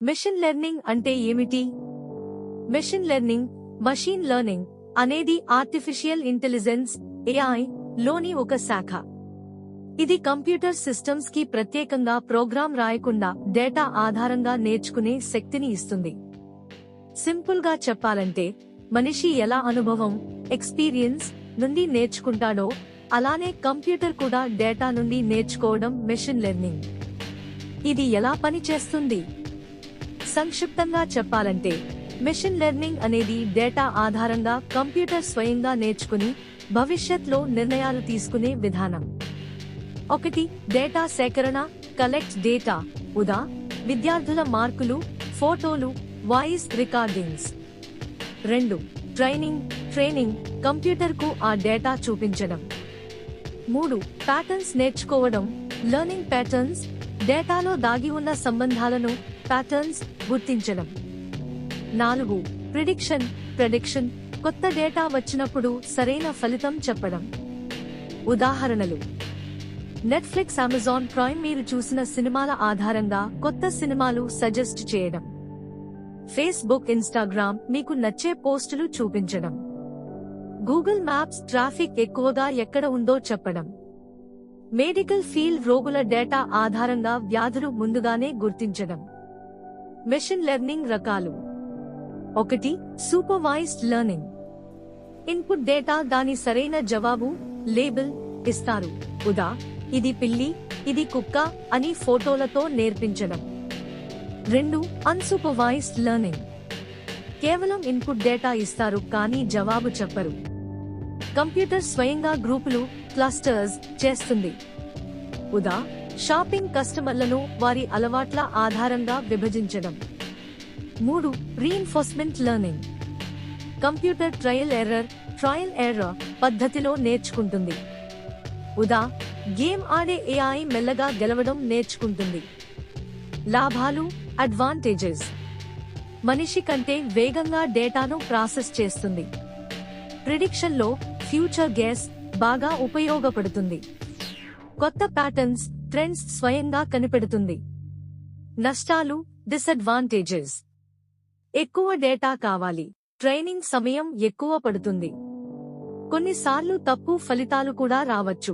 Machine learning అంటే ఏమిటి? Machine learning, machine learning అనేది ఆర్టిఫిషియల్ ఇంటెలిజెన్స్ AI లోని ఒక శాఖ. ఇది కంప్యూటర్ సిస్టమ్స్ కి ప్రత్యేకంగా ప్రోగ్రాం రాయకుండా డేటా ఆధారంగా నేర్చుకునే శక్తిని ఇస్తుంది. సింపుల్ గా చెప్పాలంటే మనిషి ఎలా అనుభవం, ఎక్స్పీరియన్స్ నుండి నేర్చుకుంటాడో అలానే కంప్యూటర్ కూడా డేటా నుండి నేర్చుకోవడం మెషిన్ లెర్నింగ్. ఇది ఎలా పనిచేస్తుంది? సంక్షిప్తంగా చెప్పాలంటే మెషిన్ లెర్నింగ్ అనేది డేటా ఆధారంగా కంప్యూటర్ స్వయంగా నేర్చుకుని భవిష్యత్లో నిర్ణయాలు తీసుకునే విధానం. 1. డేటా సేకరణ, కలెక్ట్ డేటా. ఉదా విద్యార్థుల మార్కులు, ఫోటోలు, వాయిస్ రికార్డింగ్స్. 2. ట్రైనింగ్, కంప్యూటర్ కు ఆ డేటా చూపించడం. 3. ప్యాటర్న్స్ నేర్చుకోవడం, లెర్నింగ్ ప్యాటర్న్స్, డేటాలో దాగి ఉన్న సంబంధాలను ప్యాటర్న్స్ గుర్తించడం. 4. ప్రెడిక్షన్, కొత్త డేటా వచ్చినప్పుడు సరైన ఫలితం చెప్పడం. ఉదాహరణలు: నెట్ఫ్లిక్స్, అమెజాన్ ప్రైమ్ మీరు చూసిన సినిమాల ఆధారంగా కొత్త సినిమాలు సజెస్ట్ చేయడం. ఫేస్బుక్, ఇన్స్టాగ్రామ్ మీకు నచ్చే పోస్టులు చూపించడం. గూగుల్ మ్యాప్స్ ట్రాఫిక్ ఎక్కువగా ఎక్కడ ఉందో చెప్పడం. మెడికల్ ఫీల్డ్ రోగుల డేటా ఆధారంగా వ్యాధులు ముందుగానే గుర్తించడం. మెషిన్ లెర్నింగ్ రకాలు: 1. Supervised learning. ఇన్పుట్ డేటా దాని సరైన జవాబు, లేబుల్ ఇస్తారు. ఉదా ఇది పిల్లి, ఇది కుక్క అని ఫోటోలతో నేర్పించడం. 2. Unsupervised learning. కేవలం ఇన్పుట్ డేటా ఇస్తారు కానీ జవాబు చెప్పరు. కంప్యూటర్ స్వయంగా గ్రూపులు, క్లస్టర్స్ చేస్తుంది. ఉదా షాపింగ్ కస్టమర్లను వారి అలవాట్ల ఆధారంగా విభజించడం. 3. Reinforcement learning. Computer trial error పద్ధతిలో నేర్చుకుంటుంది. ఉదా గేమ్ ఆడే AI మెల్లగా గెలవడం నేర్చుకుంటుంది. లాభాలు, అడ్వాంటేజెస్: మనిషి కంటే వేగంగా డేటాను ప్రాసెస్ చేస్తుంది. ప్రిడిక్షన్ లో ఫ్యూచర్ గెస్ బాగా ఉపయోగపడుతుంది. కొత్త ప్యాటర్న్స్, ట్రెండ్స్ స్వయంగా కనిపెడుతుంది. నష్టాలు, డిసడ్వాంటేజెస్: ఎక్కువ డేటా కావాలి, ట్రైనింగ్ సమయం ఎక్కువ పడుతుంది. కొన్నిసార్లు తప్పు ఫలితాలు కూడా రావచ్చు.